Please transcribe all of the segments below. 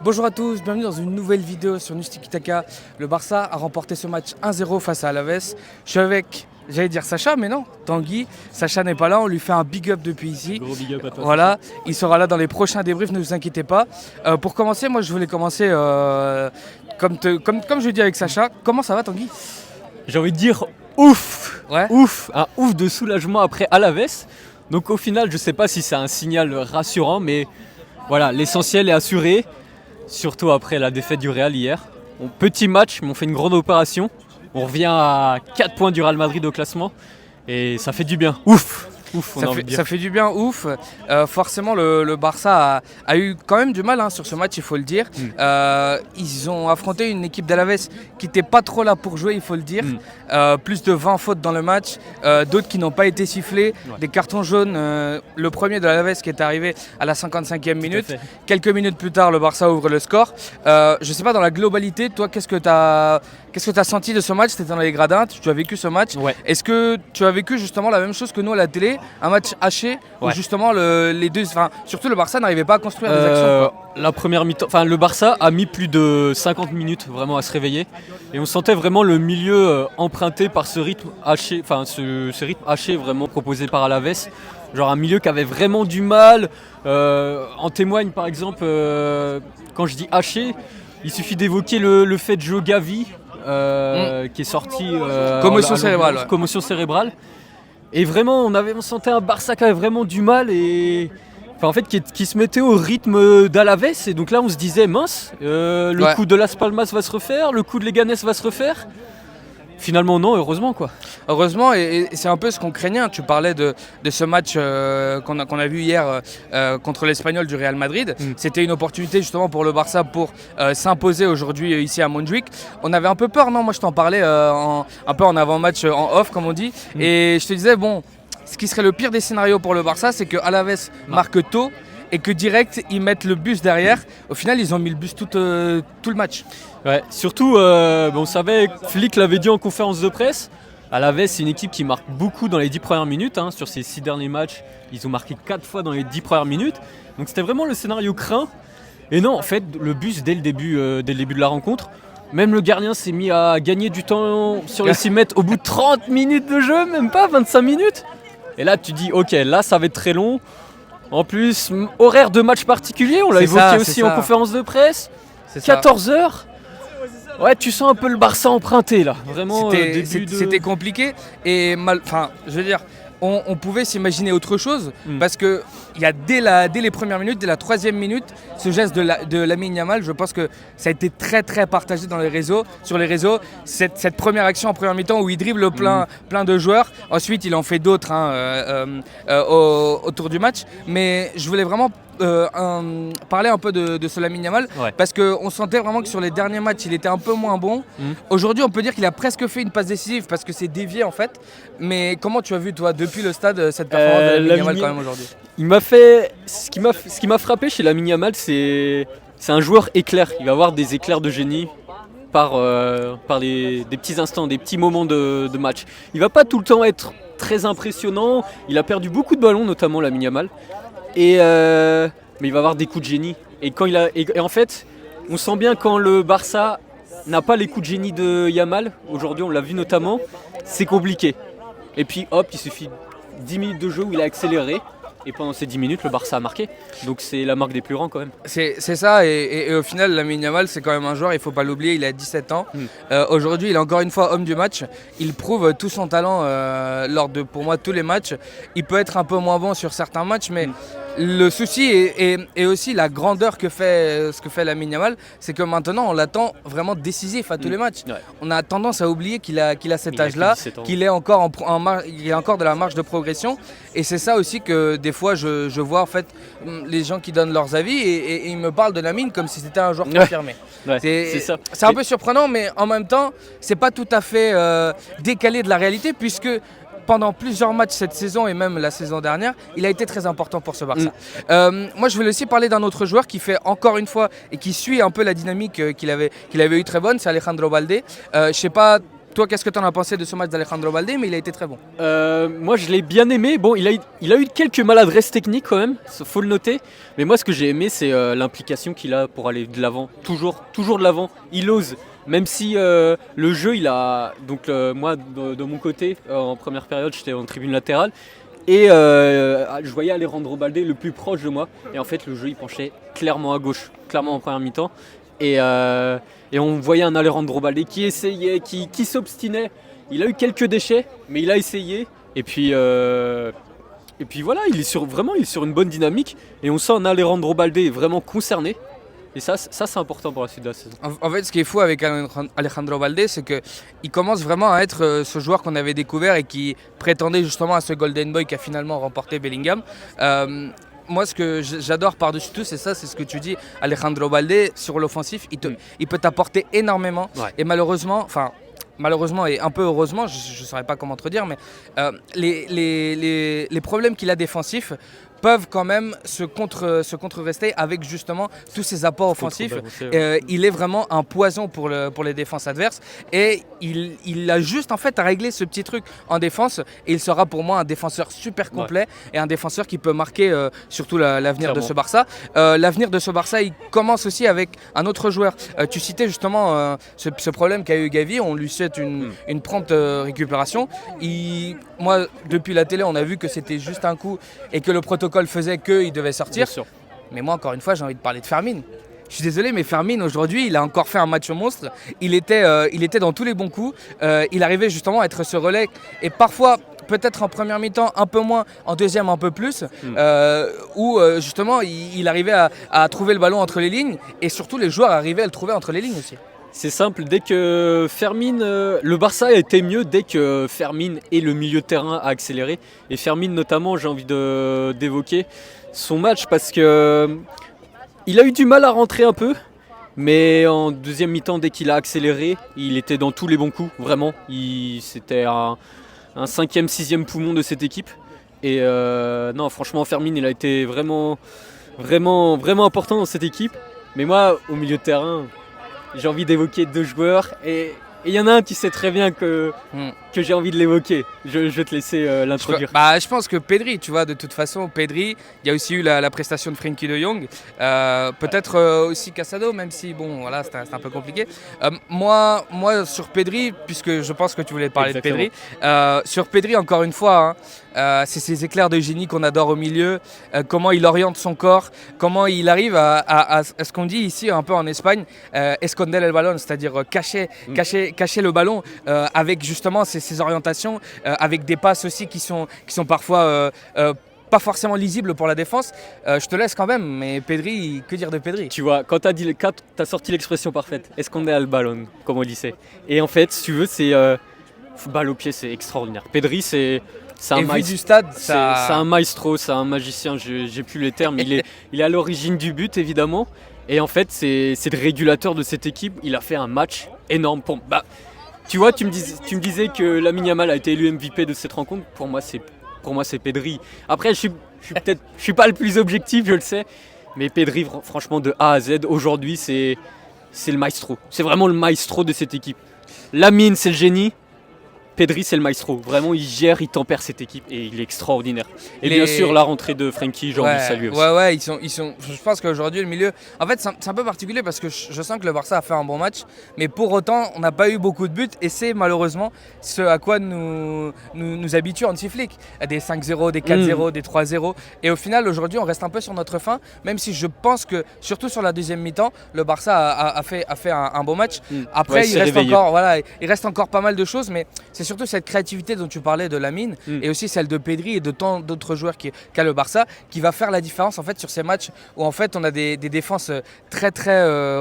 Bonjour à tous, bienvenue dans une nouvelle vidéo sur Nustiki Taka. Le Barça a remporté ce match 1-0 face à Alaves. Je suis avec, j'allais dire Sacha, mais non, Tanguy. Sacha n'est pas là, on lui fait un big up depuis ici. Gros big up à toi. Voilà, il sera là dans les prochains débriefs, ne vous inquiétez pas. Pour commencer, moi je voulais commencer comme je dis avec Sacha. Comment ça va Tanguy? J'ai envie de dire ouf, Ouais. ouf, un ouf de soulagement après Alaves. Donc au final, je sais pas si c'est un signal rassurant, mais voilà, l'essentiel est assuré. Surtout après la défaite du Real hier. Petit match, mais on fait une grande opération. On revient à 4 points du Real Madrid au classement. Et ça fait du bien. Ouf, ouf, on a envie de dire. Ça fait du bien, ouf. Forcément, le Barça a eu quand même du mal sur ce match, il faut le dire. Ils ont affronté une équipe d'Alaves qui n'était pas trop là pour jouer, il faut le dire. Plus de 20 fautes dans le match, d'autres qui n'ont pas été sifflés, des cartons jaunes. Le premier de l'Alaves qui est arrivé à la 55e minute. Quelques minutes plus tard, le Barça ouvre le score. Je ne sais pas, dans la globalité, toi, qu'est-ce que tu as senti de ce match? Tu étais dans les gradins, tu as vécu ce match. Ouais. Est-ce que tu as vécu justement la même chose que nous à la télé? Un match haché où justement les deux, surtout le Barça n'arrivait pas à construire des actions. La première mi-temps, le Barça a mis plus de 50 minutes vraiment à se réveiller. Et on sentait vraiment le milieu emprunté par ce rythme haché, ce rythme haché vraiment proposé par Alaves. Genre un milieu qui avait vraiment du mal. En témoigne par exemple, quand je dis haché, il suffit d'évoquer le fait de Joe Gavi qui est sorti. Commotion cérébrale. Ouais. Commotion cérébrale. Et vraiment, on sentait un Barça qui avait vraiment du mal et qui se mettait au rythme d'Alaves. Et donc là, on se disait mince, le coup de Las Palmas va se refaire, le coup de Leganés va se refaire. Finalement non, heureusement quoi. Heureusement, et c'est un peu ce qu'on craignait. Tu parlais de ce match qu'on a vu hier contre l'Espagnol du Real Madrid. C'était une opportunité justement pour le Barça pour s'imposer aujourd'hui ici à Montjuic. On avait un peu peur, non? Moi je t'en parlais un peu en avant-match, en off comme on dit. Et je te disais, bon, ce qui serait le pire des scénarios pour le Barça, c'est que Alaves marque tôt et que direct ils mettent le bus derrière. Au final, ils ont mis le bus tout le match. Ouais, surtout, on savait, Flick l'avait dit en conférence de presse, Alaves c'est une équipe qui marque beaucoup dans les 10 premières minutes. Sur ces 6 derniers matchs, ils ont marqué 4 fois dans les 10 premières minutes. Donc c'était vraiment le scénario craint. Et non, en fait, le bus dès le début de la rencontre, même le gardien s'est mis à gagner du temps sur les 6 mètres au bout de 30 minutes de jeu, même pas 25 minutes. Et là tu dis, ok, là ça va être très long. En plus, horaire de match particulier, on l'a évoqué aussi en conférence de presse. 14h. Ouais, tu sens un peu le Barça emprunté là. Vraiment, c'était compliqué. Et je veux dire, on pouvait s'imaginer autre chose parce que il y a dès les premières minutes, dès la 3e minute, ce geste de Lamine Yamal, je pense que ça a été très très partagé sur les réseaux. Cette première action en première mi-temps où il dribble plein de joueurs. Ensuite, il en fait d'autres autour du match. Mais je voulais vraiment parler un peu de ce Lamine Yamal parce qu'on sentait vraiment que sur les derniers matchs il était un peu moins bon. Aujourd'hui on peut dire qu'il a presque fait une passe décisive parce que c'est dévié en fait. Mais comment tu as vu toi depuis le stade cette performance de Lamine Yamal quand même aujourd'hui? Ce qui m'a frappé chez Lamine Yamal, c'est un joueur éclair. Il va avoir des éclairs de génie par des petits instants, des petits moments de match. Il va pas tout le temps être très impressionnant. Il a perdu beaucoup de ballons, notamment Lamine Yamal. Mais il va avoir des coups de génie. Et en fait, on sent bien quand le Barça n'a pas les coups de génie de Yamal, aujourd'hui on l'a vu notamment, c'est compliqué. Et puis hop, il suffit 10 minutes de jeu où il a accéléré. Et pendant ces 10 minutes, le Barça a marqué. Donc c'est la marque des plus grands quand même. C'est ça, et au final, Lamine Yamal, c'est quand même un joueur, il ne faut pas l'oublier, il a 17 ans. Aujourd'hui, il est encore une fois homme du match. Il prouve tout son talent lors de, pour moi, tous les matchs. Il peut être un peu moins bon sur certains matchs, mais le souci et aussi la grandeur que fait Lamine Yamal, c'est que maintenant, on l'attend vraiment décisif à tous les matchs. Ouais. On a tendance à oublier qu'il a cet âge-là, qu'il est encore il y a encore de la marge de progression. Et c'est ça aussi que des fois je vois en fait les gens qui donnent leurs avis et ils me parlent de Lamine comme si c'était un joueur confirmé. Ouais, c'est un peu surprenant, mais en même temps c'est pas tout à fait décalé de la réalité puisque pendant plusieurs matchs cette saison et même la saison dernière, il a été très important pour ce Barça. Moi, je voulais aussi parler d'un autre joueur qui fait encore une fois et qui suit un peu la dynamique qu'il avait eu très bonne, c'est Alejandro Balde. Je sais pas Toi, qu'est-ce que tu en as pensé de ce match d'Alejandro Balde? Mais il a été très bon. Moi je l'ai bien aimé. Bon, il a eu quelques maladresses techniques quand même, faut le noter. Mais moi ce que j'ai aimé c'est l'implication qu'il a pour aller de l'avant. Toujours de l'avant. Il ose. Même si le jeu, il a. Donc moi de mon côté, en première période, j'étais en tribune latérale. Et je voyais Alejandro Balde le plus proche de moi. Et en fait le jeu il penchait clairement à gauche, clairement en première mi-temps. Et on voyait un Alejandro Balde qui essayait, qui s'obstinait. Il a eu quelques déchets, mais il a essayé. Et puis voilà, il est sur une bonne dynamique. Et on sent un Alejandro Balde vraiment concerné. Et ça c'est important pour la suite de la saison. En fait, ce qui est fou avec Alejandro Balde, c'est qu'il commence vraiment à être ce joueur qu'on avait découvert et qui prétendait justement à ce Golden Boy qui a finalement remporté Bellingham. Moi, ce que j'adore par-dessus tout, c'est ce que tu dis, Alejandro Balde, sur l'offensif, il peut t'apporter énormément. Ouais. Et malheureusement et un peu heureusement, je ne saurais pas comment te dire, mais les problèmes qu'il a défensifs peuvent quand même se contre-rester avec justement tous ses apports offensifs. Il est vraiment un poison pour les défenses adverses et il a juste en fait à régler ce petit truc en défense et il sera pour moi un défenseur super complet et un défenseur qui peut marquer surtout l'avenir de ce Barça. L'avenir de ce Barça, il commence aussi avec un autre joueur. Tu citais justement ce problème qu'a eu Gavi, on lui souhaite une prompte récupération. Moi, depuis la télé, on a vu que c'était juste un coup et que le protocole faisait qu'il devait sortir. Mais moi, encore une fois, j'ai envie de parler de Fermin. Je suis désolé, mais Fermin, aujourd'hui, il a encore fait un match monstre. Il était dans tous les bons coups. Il arrivait justement à être ce relais. Et parfois, peut-être en première mi-temps, un peu moins, en deuxième, un peu plus. Où justement, il arrivait à trouver le ballon entre les lignes. Et surtout, les joueurs arrivaient à le trouver entre les lignes aussi. C'est simple, dès que Fermin, le Barça a été mieux dès que Fermin et le milieu de terrain a accéléré. Et Fermin notamment, j'ai envie d'évoquer son match parce que il a eu du mal à rentrer un peu. Mais en deuxième mi-temps, dès qu'il a accéléré, il était dans tous les bons coups, vraiment. C'était un 5e, 6e poumon de cette équipe. Et non, franchement, Fermin, il a été vraiment important dans cette équipe. Mais moi, au milieu de terrain, j'ai envie d'évoquer 2 joueurs et il y en a un, tu sais très bien que j'ai envie de l'évoquer. Je vais te laisser l'introduire. Je pense que Pedri, tu vois, de toute façon, Pedri, il y a aussi eu la prestation de Frenkie de Jong, peut-être aussi Casado, même si, bon, voilà, c'est un peu compliqué. Moi, sur Pedri, puisque je pense que tu voulais parler de Pedri, sur Pedri, encore une fois, c'est ces éclairs de génie qu'on adore au milieu, comment il oriente son corps, comment il arrive à ce qu'on dit ici un peu en Espagne, esconder le ballon, c'est-à-dire cacher le ballon avec justement ces orientations, avec des passes aussi qui sont parfois pas forcément lisibles pour la défense. Je te laisse quand même, mais Pedri, que dire de Pedri? Tu vois, quand t'as sorti l'expression parfaite, esconder le ballon, comme on disait. Et en fait, si tu veux, c'est balle au pied, c'est extraordinaire. Pedri, c'est un maestro, du stade, c'est un maestro, c'est un magicien, j'ai plus les termes. Il est à l'origine du but, évidemment. Et en fait, c'est le régulateur de cette équipe. Il a fait un match énorme. Tu vois, tu me disais que Lamine Yamal a été élu MVP de cette rencontre. Pour moi, c'est Pedri. Après, je suis pas le plus objectif, je le sais. Mais Pedri, franchement, de A à Z, aujourd'hui, c'est le maestro. C'est vraiment le maestro de cette équipe. Lamine, c'est le génie. Pedri, c'est le maestro. Vraiment, il gère, il tempère cette équipe et il est extraordinaire. Et bien sûr, la rentrée de Frenkie, j'ai envie de saluer aussi. Ouais, ils sont. Je pense qu'aujourd'hui, le milieu. En fait, c'est un peu particulier parce que je sens que le Barça a fait un bon match, mais pour autant, on n'a pas eu beaucoup de buts et c'est malheureusement ce à quoi nous habitue Hansi Flick. Des 5-0, des 4-0, des 3-0. Et au final, aujourd'hui, on reste un peu sur notre faim, même si je pense que, surtout sur la deuxième mi-temps, le Barça a fait un bon match. Après, il reste encore pas mal de choses, mais c'est surtout cette créativité dont tu parlais de Lamine et aussi celle de Pedri et de tant d'autres joueurs qu'a le Barça qui va faire la différence en fait sur ces matchs où en fait on a des défenses très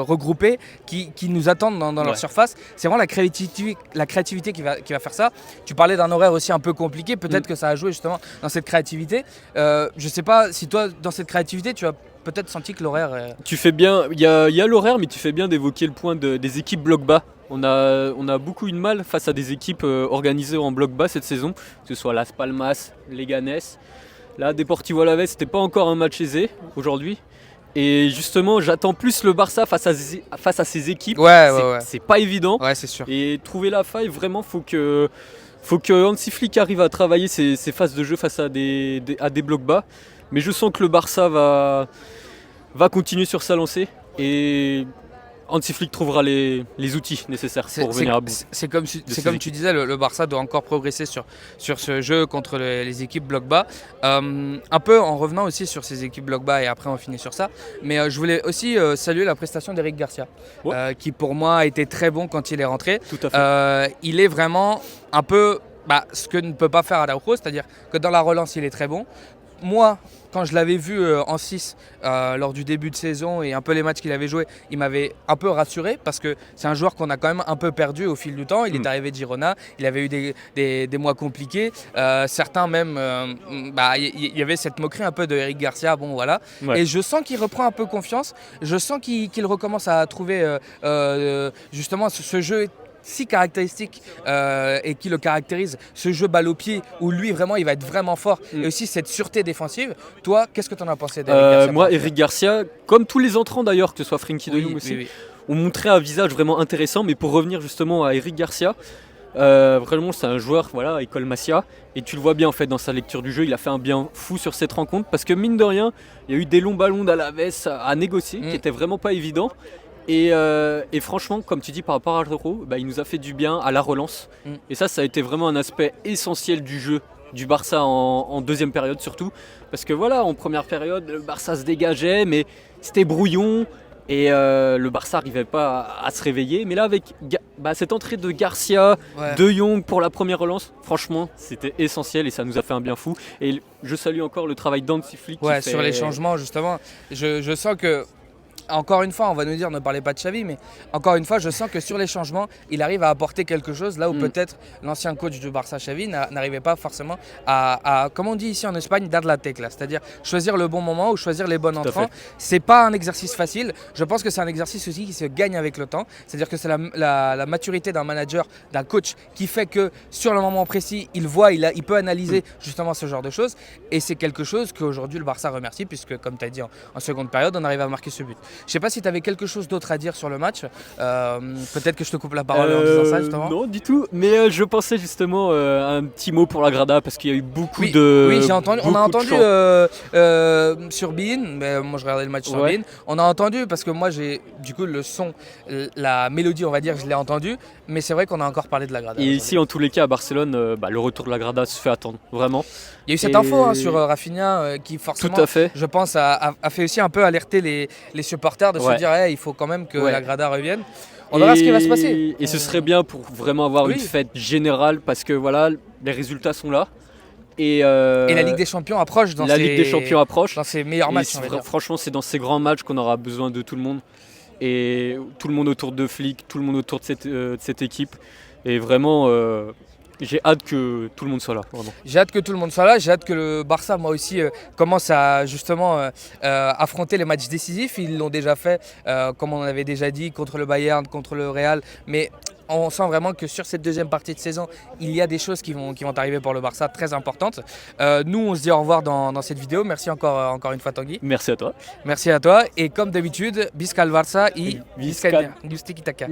regroupées qui nous attendent dans leur surface. C'est vraiment la créativité qui va faire ça. Tu parlais d'un horaire aussi un peu compliqué, peut-être que ça a joué justement dans cette créativité. Je sais pas si toi dans cette créativité tu as peut-être senti que l'horaire... Tu fais bien, il y a l'horaire, mais tu fais bien d'évoquer le point des équipes bloc bas. On a beaucoup eu de mal face à des équipes organisées en bloc bas cette saison, que ce soit Las Palmas, Leganés. Là, Deportivo Alavés, c'était pas encore un match aisé aujourd'hui. Et justement, j'attends plus le Barça face à ces équipes. Ouais. C'est pas évident. Ouais, c'est sûr. Et trouver la faille, vraiment, faut que Hansi Flick arrive à travailler ses phases de jeu face à des blocs bas. Mais je sens que le Barça va continuer sur sa lancée. Et Hansi Flick trouvera les outils nécessaires pour venir à bout. C'est comme tu disais, le Barça doit encore progresser sur ce jeu contre les équipes bloc bas. Un peu en revenant aussi sur ces équipes bloc bas et après on finit sur ça. Mais je voulais aussi saluer la prestation d'Eric Garcia, qui pour moi a été très bon quand il est rentré. Tout à fait. Il est vraiment un peu ce que ne peut pas faire Araujo, c'est-à-dire que dans la relance il est très bon. Moi, quand je l'avais vu en 6 lors du début de saison et un peu les matchs qu'il avait joués, il m'avait un peu rassuré parce que c'est un joueur qu'on a quand même un peu perdu au fil du temps. Il est arrivé de Girona, il avait eu des mois compliqués. Certains même, il y avait cette moquerie un peu de Eric Garcia. Bon voilà. Ouais. Et je sens qu'il reprend un peu confiance. Je sens qu'il recommence à trouver justement ce jeu si caractéristique et qui le caractérise, ce jeu balle au pied où lui vraiment il va être vraiment fort et aussi cette sûreté défensive. Toi, qu'est-ce que tu en as pensé d'Eric Garcia? Moi, Eric Garcia, comme tous les entrants d'ailleurs, que ce soit Frenkie de Jong aussi, ont montré un visage vraiment intéressant. Mais pour revenir justement à Eric Garcia, vraiment c'est un joueur, voilà, école Masia, et tu le vois bien en fait dans sa lecture du jeu. Il a fait un bien fou sur cette rencontre parce que mine de rien, il y a eu des longs ballons d'Alaves à négocier qui étaient vraiment pas évidents. Et franchement, comme tu dis, par rapport à Araujo, il nous a fait du bien à la relance. Et ça a été vraiment un aspect essentiel du jeu du Barça en deuxième période surtout. Parce que voilà, en première période, le Barça se dégageait, mais c'était brouillon. Et le Barça n'arrivait pas à se réveiller. Mais là, avec cette entrée de Garcia, de Jong pour la première relance, franchement, c'était essentiel et ça nous a fait un bien fou. Et je salue encore le travail d'Hansi Flick. Sur les changements, justement, je sens que... Encore une fois, on va nous dire ne parlez pas de Xavi, mais encore une fois, je sens que sur les changements, il arrive à apporter quelque chose là où peut-être l'ancien coach du Barça, Xavi, n'arrivait pas forcément à, comme on dit ici en Espagne, dar la tecla, c'est-à-dire choisir le bon moment ou choisir les bons entrants. C'est pas un exercice facile. Je pense que c'est un exercice aussi qui se gagne avec le temps. C'est-à-dire que c'est la maturité d'un manager, d'un coach, qui fait que sur le moment précis, il voit, il peut analyser justement ce genre de choses. Et c'est quelque chose qu'aujourd'hui le Barça remercie, puisque comme tu as dit en seconde période, on arrive à marquer ce but. Je sais pas si tu avais quelque chose d'autre à dire sur le match. Peut-être que je te coupe la parole en disant ça justement. Non, du tout. Mais je pensais justement un petit mot pour la Grada parce qu'il y a eu beaucoup de. Oui, j'ai entendu. On a entendu sur Bein, mais moi je regardais le match sur Bein. On a entendu parce que moi j'ai du coup le son, la mélodie, on va dire, je l'ai entendu. Mais c'est vrai qu'on a encore parlé de la Grada. Et ici, en tous les cas, à Barcelone, le retour de la Grada se fait attendre, vraiment. Il y a eu cette info sur Rafinha qui forcément, tout à fait. je pense, a fait aussi un peu alerter les supporters de se dire il faut quand même que la Grada revienne. On verra ce qui va se passer. Et ce serait bien pour vraiment avoir une fête générale parce que voilà, les résultats sont là. Et la Ligue des Champions approche dans ses meilleurs matchs. Franchement, c'est dans ces grands matchs qu'on aura besoin de tout le monde. Et tout le monde autour de Flick, tout le monde autour de cette équipe. Et vraiment, j'ai hâte que tout le monde soit là. Vraiment. J'ai hâte que tout le monde soit là. J'ai hâte que le Barça, moi aussi, commence à justement affronter les matchs décisifs. Ils l'ont déjà fait, comme on avait déjà dit, contre le Bayern, contre le Real. Mais on sent vraiment que sur cette deuxième partie de saison, il y a des choses qui vont arriver pour le Barça très importantes. Nous, on se dit au revoir dans cette vidéo. Merci encore une fois, Tanguy. Merci à toi. Merci à toi. Et comme d'habitude, Bisca al Barça et Visca Nustikitaka.